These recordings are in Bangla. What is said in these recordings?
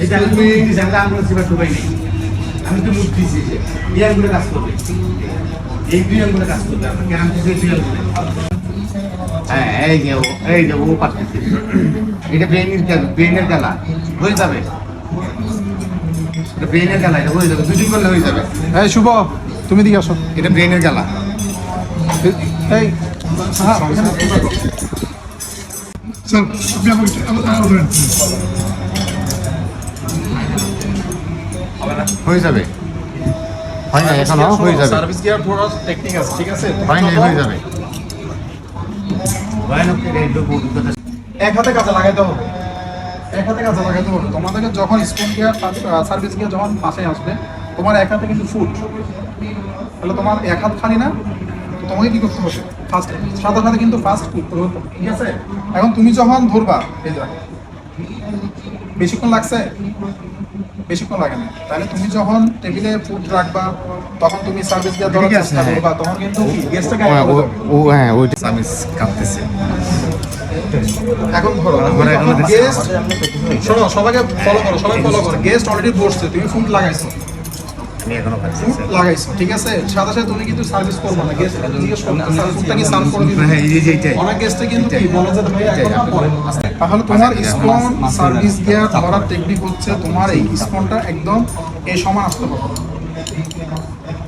এটা তুমি আঙ্গুল সিবা ঢুকাই নেই, আমি তো মুখ দিয়েছি যে এই আঙ্গুলে কাজ করবে, এই দুই আঙ্গুলে কাজ করবে, আমরা কেন কিছু দুই আঙ্গুলে। হ্যাঁ এই যে ও পারতেছে, এটা ব্রেনের খেলা হয়ে যাবে, এটা ব্রেনের খেলা, এটা হয়ে যাবে, দুদিন করলে হয়ে যাবে। এই শুভ, তুমি দিকে আসো। এটা ব্রেনের খেলা। এই হ্যাঁ স্যার আপনি আমাকে ধরেন। হয়ে যাবে, হয় না এখনো, হয়ে যাবে, সার্ভিস গিয়ার পুরো টেকনিক আছে, ঠিক আছে? হয় না, হয়ে যাবে। এক হাতে কাজে লাগাইতে হবে, এক হাতে কাজে লাগাইতে হবে। তোমাদেরকে যখন স্পোন গিয়ার সার্ভিস গিয়ার যখন পাশে আসবে, তোমার এক হাতে কিন্তু ফুট, তাহলে তোমার এক হাত খালি না, তো তোমাকে কি করতে হবে? ফার্স্ট সাথে সাথে কিন্তু ফার্স্ট করতে হবে, ঠিক আছে? এখন তুমি যখন ধরবা, এই যে বেশিক্ষণ লাগছে, বেশিক্ষণ লাগে না, তাহলে তুমি যখন টেবিলে ফুড রাখবা, তখন তুমি সার্ভিস গিয়ার ধরার চেষ্টা করবা, তখন কিন্তু গেস্টটা গায়ে পড়ে যাবে। হ্যাঁ ওইটা আমি কাঁপতেছে। এখন ধরো গেস্ট, শোনো সবাইকে ফলো করো, সবাই ফলো করো। গেস্ট অলরেডি বসছে, তুমি ফুড লাগাইছো, আমি এখনো খাচ্ছি ফুড লাগাইছো, ঠিক আছে? সাথে সাথে তুমি কিন্তু সার্ভিস করবে না, গেস্ট জিজ্ঞেস করবে ফুডটা কি সার্ভ করে দিবে। হ্যাঁ এই যে এইটাই, অনেক গেস্টে কিন্তু কি বলে যে ভাই এখন না পরে। তাহলে তোমার স্পন সার্ভিস গিয়ার ধরার টেকনিক হচ্ছে তোমার এই স্পনটা একদম এই সমান আসতে হবে,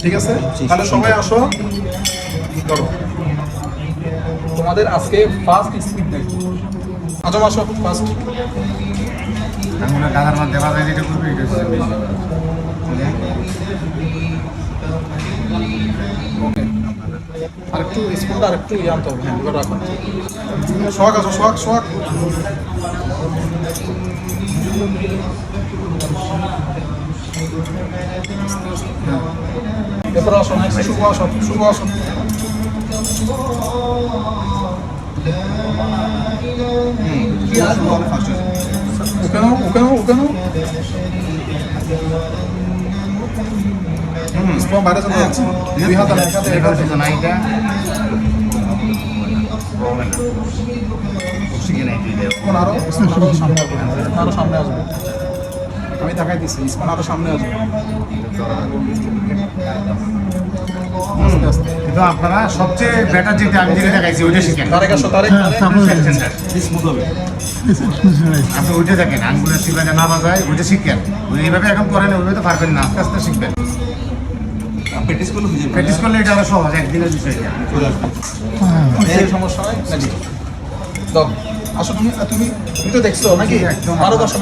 ঠিক আছে? তাহলে সবাই আসো, ধরো তোমাদের আজকে ফার্স্ট স্পিড দেখো। আজম আসো ফার্স্ট। আমরা গাধার মধ্যে বাজায় যেটা করবো এটা হচ্ছে বেশি। ওকে, আরেকটু স্পুনটা আরেকটু আনতে হবে। হ্যাঁ এবার রাখো। সোহাগ আসো, সোহাগ। এরপর আসো, নেক্সট শুভ আসো। ওকে নাও। স্পন বাইরে চলে যাচ্ছে। দুই হাত আর এক হাতে এটা হচ্ছে না এটা শিখে নাই তুই দেও। স্পন আরো সামনে আসবে। আমি দেখাই দিচ্ছি, স্পন আরো সামনে আসবে। আস্তে আস্তে। কিন্তু আপনারা সবচেয়ে বেটার যেটা আমি যেটা দেখাইছি ওইটা শিখেন। তারেক আসো, তারেক। স্মুথ হবে, আপনি ওইটা দেখেন, আঙ্গুলের সিবাটা না বাজায় ওইটা শিখেন। ওই এইভাবে এখন করেন, ওইভাবে তো পারবেন না, আস্তে আস্তে শিখবেন। প্র্যাকটিস করলে এটা আরো সহজ, একদিনের বিষয় এটা। সমস্যা নাই নাকি? দাও আসো, তুমি তো দেখছো নাকি? একদম। মারো বসো।